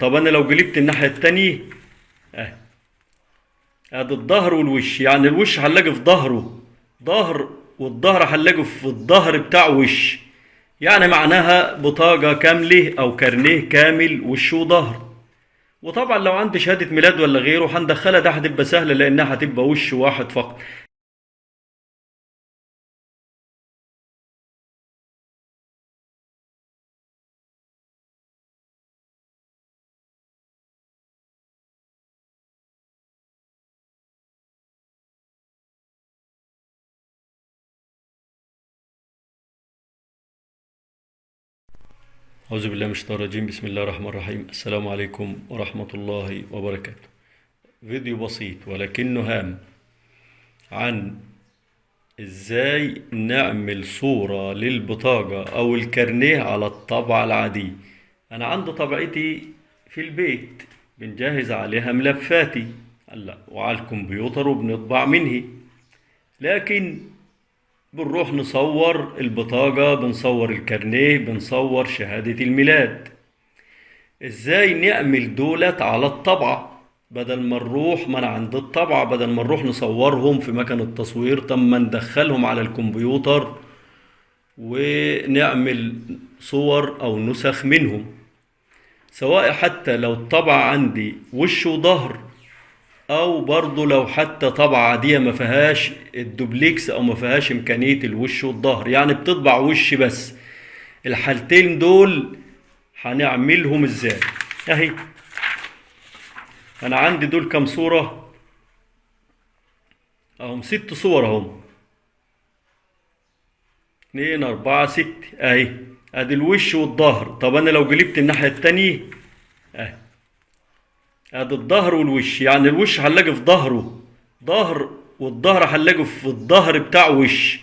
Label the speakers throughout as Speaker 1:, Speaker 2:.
Speaker 1: طب انا لو قلبت الناحية التانية اه ادي الظهر والوش، يعني الوش هنلاقي في ظهره ظهر، والظهر هنلاقي في الظهر بتاع وش، يعني معناها بطاقة كاملة او كارنيه كامل وش وظهر. وطبعا لو عندي شهادة ميلاد ولا غيره هندخلها، ده هتبقى سهلة لانها هتبقى وش واحد فقط. أعوذ بالله من الشيطان الرجيم، بسم الله الرحمن الرحيم. السلام عليكم ورحمة الله وبركاته. فيديو بسيط ولكنه هام عن ازاي نعمل صورة للبطاقة او الكارنيه على الطبعة العادية. انا عندي طبعتي في البيت بنجهز عليها ملفاتي هلا وعلى الكمبيوتر وبنطبع منه، لكن بنروح نصور البطاقة، بنصور الكارنيه، بنصور شهادة الميلاد. ازاي نعمل دولت على الطبعة بدل ما نروح من عند الطبعة، بدل ما نروح نصورهم في مكان التصوير، طب ما ندخلهم على الكمبيوتر ونعمل صور او نسخ منهم، سواء حتى لو الطبعة عندي وش وظهر، او برضو لو حتى طبعة عادية ما فيهاش الدوبليكس او ما فيهاش امكانية الوش والظهر، يعني بتطبع وش بس. الحالتين دول هنعملهم ازاي؟ اهي انا عندي دول كام صورة اهم، 6 صور اهم، 2 4 6 اهي. ادي الوش والظهر. طب انا لو قلبت الناحية التانية اهي ادي الظهر والوش، يعني الوش هنلاقي في ظهره ظهر، والظهر هنلاقي في الظهر بتاع وش،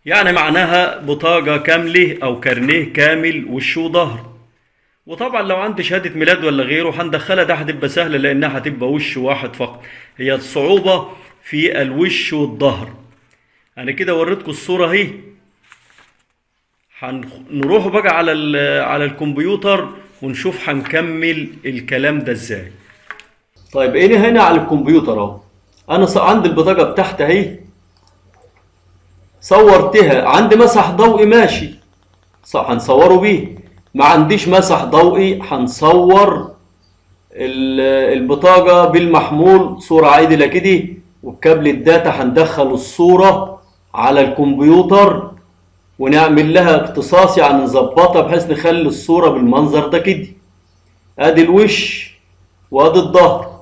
Speaker 1: يعني معناها بطاقة كاملة او كارنيه كامل وش وظهر. وطبعا لو عندي شهادة ميلاد ولا غيره هندخلها، ده هتبقى سهلة لانها هتبقى وش واحد فقط. هي الصعوبة في الوش والظهر. انا كده وريتكم الصورة اهي. هنروح بقى على الكمبيوتر ونشوف هنكمل الكلام ده ازاي. طيب انا هنا على الكمبيوتر اهو، انا عندي البطاقة بتاعتي اهي، صورتها. عندي مسح ضوئي ماشي، صح، هنصوره بيه. ما عنديش مسح ضوئي، هنصور البطاقة بالمحمول صورة عادلة كده، وبكابل الداتا هندخل الصورة على الكمبيوتر ونعمل لها اختصاص، يعني نظبطها بحيث نخلي الصورة بالمنظر ده كده. ادي الوش وادي الظهر.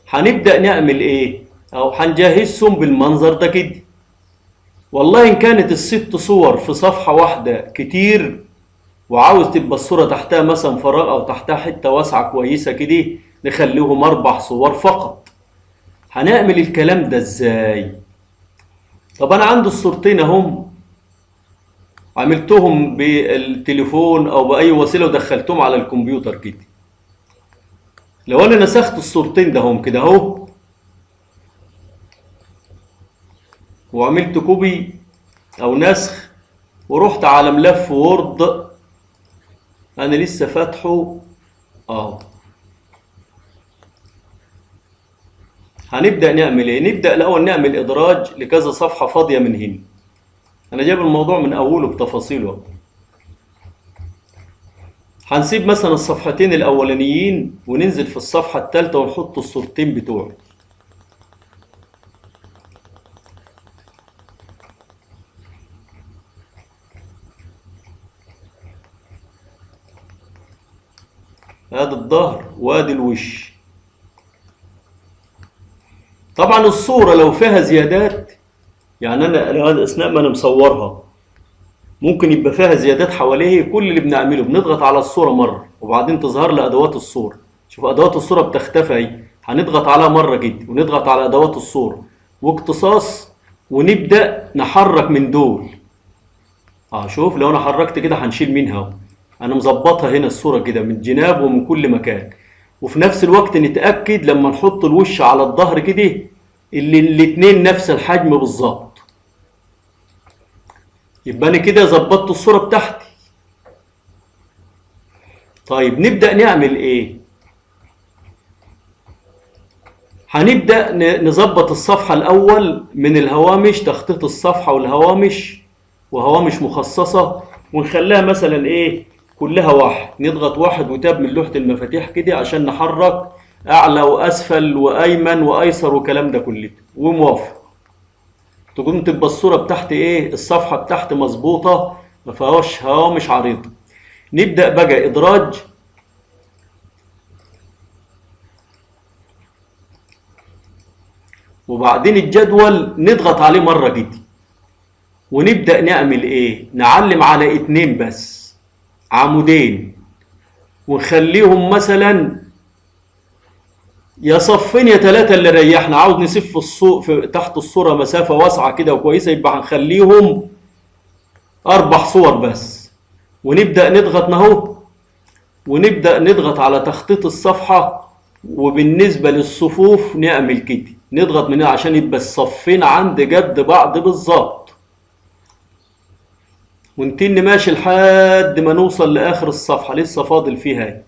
Speaker 1: هنبدأ نعمل ايه؟ او هنجهزهم بالمنظر ده كده. والله ان كانت ال6 صور في صفحة واحدة كتير، وعاوز تبقى الصورة تحتها مثلا فراغ او تحتها حتة واسعة كويسة كده، نخليهم 4 صور فقط. هنعمل الكلام ده ازاي؟ طب انا عندي الصورتين اهم، عملتهم بالتليفون او باي وسيلة ودخلتهم على الكمبيوتر كده. لو انا نسخت الصورتين ده هم كده اهو، وعملت كوبي او نسخ، ورحت على ملف وورد انا لسه فاتحه اهو، هنبدأ نعمل ايه؟ نبدأ الاول نعمل ادراج لكذا صفحة فاضية من هنا. انا جايب الموضوع من اوله بتفاصيله. هنسيب مثلا الصفحتين الاولانيين وننزل في الصفحة الثالثة ونحط الصورتين بتوعه. ادي الظهر وادي الوش. طبعا الصورة لو فيها زيادات، يعني انا اثناء ما انا مصورها ممكن يبقى فيها زيادات حواليه، كل اللي بنعمله بنضغط على الصورة مرة وبعدين تظهر لي ادوات الصورة. شوف ادوات الصورة بتختفي اهي، هنضغط عليها مرة كده ونضغط على ادوات الصورة واقتصاص، ونبدأ نحرك من دول. شوف لو انا حركت كده هنشيل منها. انا مظبطها هنا الصورة كده من الجناب ومن كل مكان. وفي نفس الوقت نتأكد لما نحط الوش على الظهر كده اللي الاتنين نفس الحجم بالظبط، يبقى انا كده ظبطت الصورة بتاعتي. طيب نبدأ نعمل ايه؟ هنبدأ نظبط الصفحة الأول من الهوامش، تخطيط الصفحة والهوامش، وهوامش مخصصة، ونخليها مثلا ايه؟ كلها واحد. نضغط واحد وتاب من لوحة المفاتيح كده عشان نحرك أعلى وأسفل وأيمن وأيسر والكلام ده كله، وموافق. تقوم تبقى الصورة بتاعت ايه؟ الصفحة بتاعت مظبوطة، ما فيهاش هوامش عريضة. نبدأ بقى إدراج، وبعدين الجدول نضغط عليه مرة كده، ونبدأ نعمل ايه؟ نعلم على اتنين بس، عمودين، ونخليهم مثلا يا صفين يا تلاتة اللي ريحنا. عاوز نسيب في تحت الصورة مسافة واسعة كده وكويسة، يبقى هنخليهم 4 صور بس. ونبدأ نضغط نهو، ونبدأ نضغط على تخطيط الصفحة. وبالنسبة للصفوف نعمل كده، نضغط من هنا عشان يبقى الصفين عند جد بعض بالظبط، ونتن ماشي لحد ما نوصل لآخر الصفحة. لسه فاضل فيها ايه،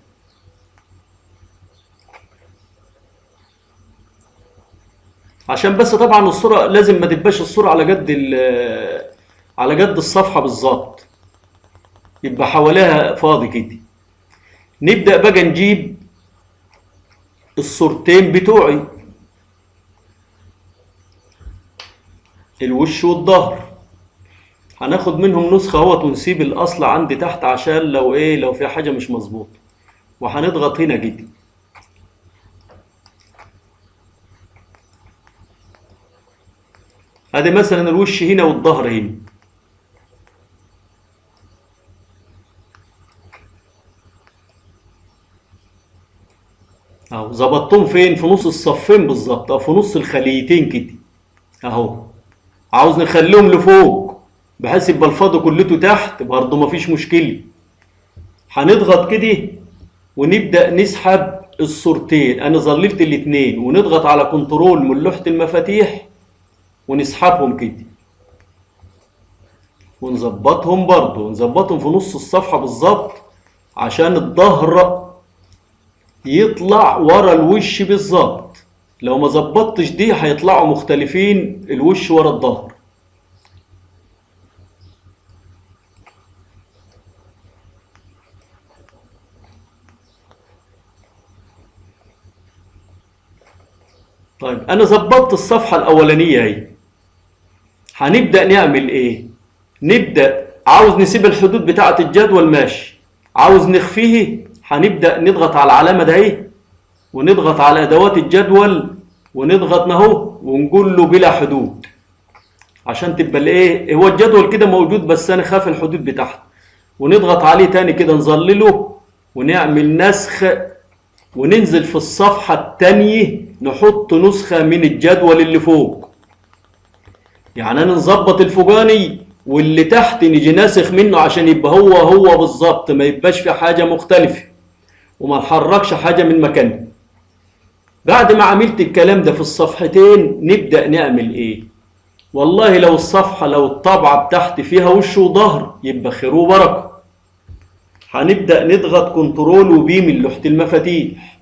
Speaker 1: عشان بس طبعا الصورة لازم ما تبقاش الصورة على قد الصفحة بالظبط، يبقى حواليها فاضي كده. نبدأ بقى نجيب الصورتين بتوعي، الوش والظهر، هناخد منهم نسخة اهوت، ونسيب الأصل عندي تحت عشان لو في حاجة مش مظبوطة. وهنضغط هنا كده، ادي مثلا الوش هنا والظهر هنا. اهو ظبطتهم فين؟ في نص الصفين بالظبط، او في نص الخليتين كده اهو. عاوز نخليهم لفوق بحيث يبقى الفاضي كلته تحت برضه مفيش مشكلة. هنضغط كده ونبدأ نسحب الصورتين، انا ظللت الاتنين، ونضغط على كنترول من لوحة المفاتيح ونسحبهم كده، ونظبطهم برضه، ونظبطهم في نص الصفحة بالظبط عشان الظهر يطلع ورا الوش بالظبط. لو ما ظبطتش دي هيطلعوا مختلفين، الوش ورا الظهر. طيب انا ظبطت الصفحة الاولانية اهي. هنبدأ نعمل ايه؟ نبدأ، عاوز نسيب الحدود بتاعة الجدول ماشي، عاوز نخفيه هنبدأ نضغط على العلامة ده اهي، ونضغط على ادوات الجدول، ونضغط اهو، ونقول له بلا حدود عشان تبقى الايه، هو الجدول كده موجود بس انا خاف الحدود بتاعته. ونضغط عليه تاني كده، نظلله ونعمل نسخ، وننزل في الصفحة التانية نحط نسخة من الجدول اللي فوق. يعني انا نظبط الفوقاني واللي تحت نيجي ناسخ منه عشان يبقى هو بالظبط، ما يبقاش في حاجة مختلفة، وما نحركش حاجة من مكانها. بعد ما عملت الكلام ده في الصفحتين نبدأ نعمل ايه؟ والله لو الصفحة، لو الطبعة بتاعتي فيها وش وظهر يبقى خير وبركة. هنبدأ نضغط كنترول وبي من لوحة المفاتيح،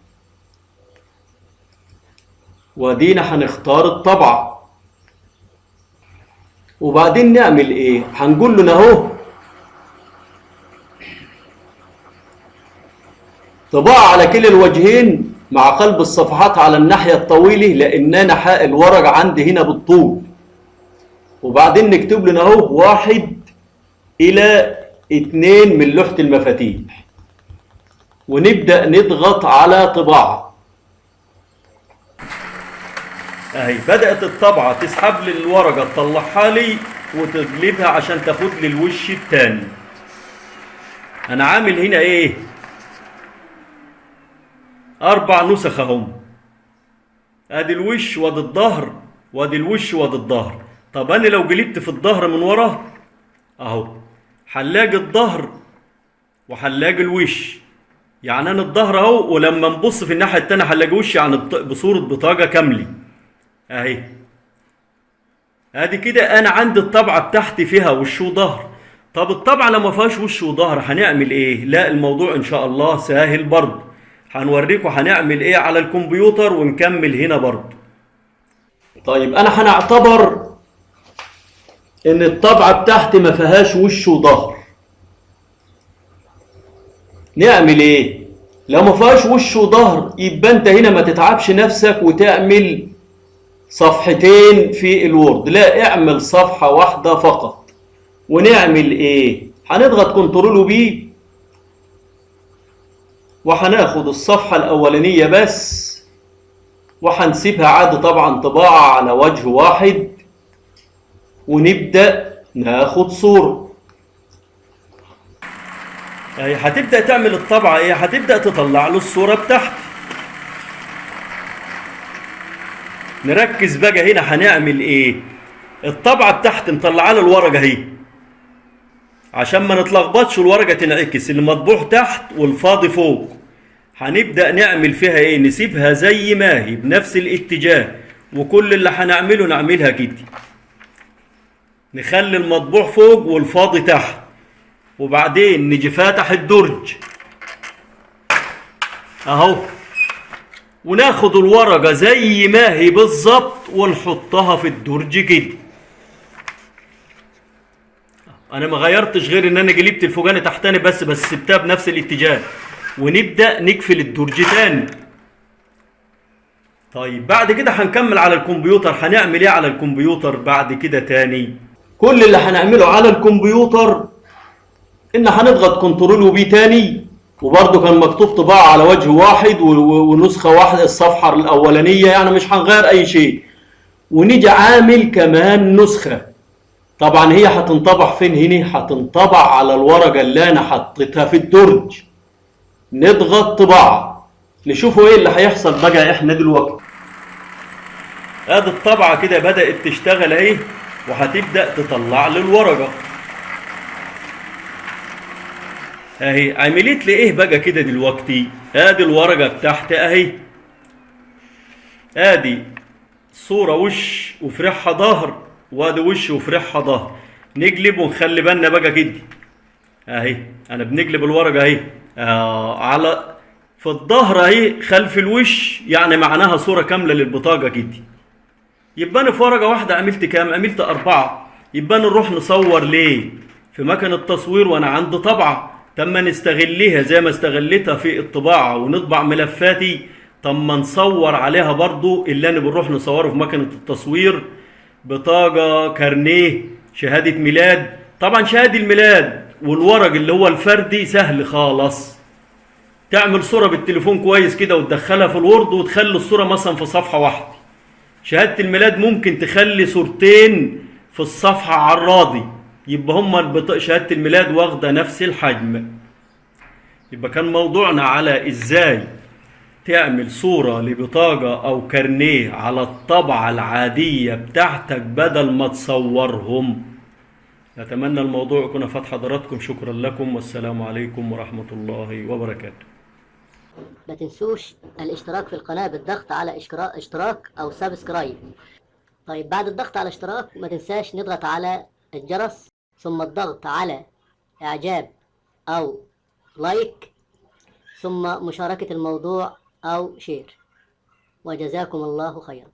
Speaker 1: ودينا هنختار الطبعة. وبعدين نعمل ايه؟ هنقول له اهو طباعة على كلا الوجهين مع قلب الصفحات على الناحية الطويلة، لان انا حق الورق عندي هنا بالطول. وبعدين نكتب لنا اهو 1:2 من لوحة المفاتيح، ونبدأ نضغط على طباعة اهي. بدأت الطبعة تسحب لي الورقة، تطلعها لي وتقلبها عشان تاخد لي الوش التاني. انا عامل هنا ايه؟ 4 نسخ اهم، ادي الوش وادي الظهر وادي الوش وادي الظهر. طب انا لو قلبت في الظهر من ورا اهو، هنلاقي الظهر وهنلاقي الوش. يعني انا الظهر اهو، ولما نبص في الناحيه التانيه هنلاقي وش، يعني بصوره بطاقه كامله اهي. ادي كده انا عندي الطبعه بتاعتي فيها وش وظهر، طب الطبعة لما ما فيهاش وش وظهر هنعمل ايه؟ لا الموضوع ان شاء الله سهل برضه، هنوريكم هنعمل ايه على الكمبيوتر ونكمل هنا برضه. طيب انا هنعتبر ان الطبعة بتاعتي ما فيهاش وش وظهر. نعمل ايه؟ لو ما فيهاش وش وظهر يبقى انت هنا ما تتعبش نفسك وتعمل صفحتين في الوورد، لا اعمل صفحة واحدة فقط. ونعمل ايه؟ هنضغط كنترول وبي وهناخد الصفحة الأولانية بس وهنسيبها عادي طبعا طباعة على وجه واحد، ونبدأ ناخد صورة. هتبدأ تعمل الطبعة ايه؟ هتبدأ تطلع له الصورة بتاعتك. نركز بقى هنا هنعمل ايه؟ الطبعة بتاعتي مطلعة له الورقة اهي، عشان ما نتلخبطش الورقة تنعكس، اللي مطبوع تحت والفاضي فوق. هنبدأ نعمل فيها ايه؟ نسيبها زي ما هي بنفس الاتجاه، وكل اللي هنعمله نعملها كده، نخلي المطبوع فوق والفاضي تحت، وبعدين نجي فاتح الدرج اهو، وناخد الورقة زي ما هي بالظبط ونحطها في الدرج كده. انا ما غيرتش غير ان انا قلبت الفوقاني تحتاني بس سبتها بنفس الاتجاه، ونبدأ نقفل الدرج تاني. طيب بعد كده هنكمل على الكمبيوتر. هنعمل ايه على الكمبيوتر بعد كده تاني؟ كل اللي هنعمله على الكمبيوتر ان هنضغط كنترول وبي تاني، وبرده كان مكتوب طباعة على وجه واحد ونسخة واحدة الصفحة الأولانية، يعني مش هنغير أي شيء. ونيجي عامل كمان نسخة. طبعا هي هتنطبع فين؟ هنا هتنطبع على الورقة اللي أنا حطيتها في الدرج. نضغط طباعة، نشوفوا ايه اللي هيحصل بقى احنا دلوقتي. ادي الطبعة كده بدأت تشتغل اهي، وهتبدأ تطلع لي الورقة اهي. عملت لي ايه بقى كده دلوقتي؟ ادي الورقة بتاعتي اهي، ادي صورة وش وفرحها ظهر، وادي وش وفرحها ظهر. نقلب ونخلي بالنا بقى كده اهي، انا بنقلب الورقة اهي على في الظهر اهي خلف الوش، يعني معناها صورة كاملة للبطاقة كده. يبقى انا في ورقة واحدة عملت كام؟ عملت 4. يبقى نروح نصور ليه في مكان التصوير وانا عندي طبعة؟ طب ما نستغليها زي ما استغلتها في الطباعة ونطبع ملفاتي، طب ما نصور عليها برضو اللي انا بنروح نصوره في مكنة التصوير، بطاقة، كارنيه، شهادة ميلاد. طبعا شهادة الميلاد والورق اللي هو الفردي سهل خالص، تعمل صورة بالتليفون كويس كده وتدخلها في الوورد وتخلي الصورة مثلا في صفحة واحدة. شهادة الميلاد ممكن تخلي صورتين في الصفحة على الراضي، يبقى هما شهادة الميلاد واخدة نفس الحجم. يبقى كان موضوعنا على ازاي تعمل صورة لبطاقة او كارنيه على الطبعة العادية بتاعتك بدل ما تصورهم. نتمنى الموضوع يكون فات حضراتكم. شكرا لكم والسلام عليكم ورحمة الله وبركاته.
Speaker 2: ما تنسوش الاشتراك في القناة بالضغط على اشتراك او سبسكرايب. طيب بعد الضغط على اشتراك ما تنساش نضغط على الجرس، ثم الضغط على اعجاب او لايك، ثم مشاركة الموضوع او شير. وجزاكم الله خيرا.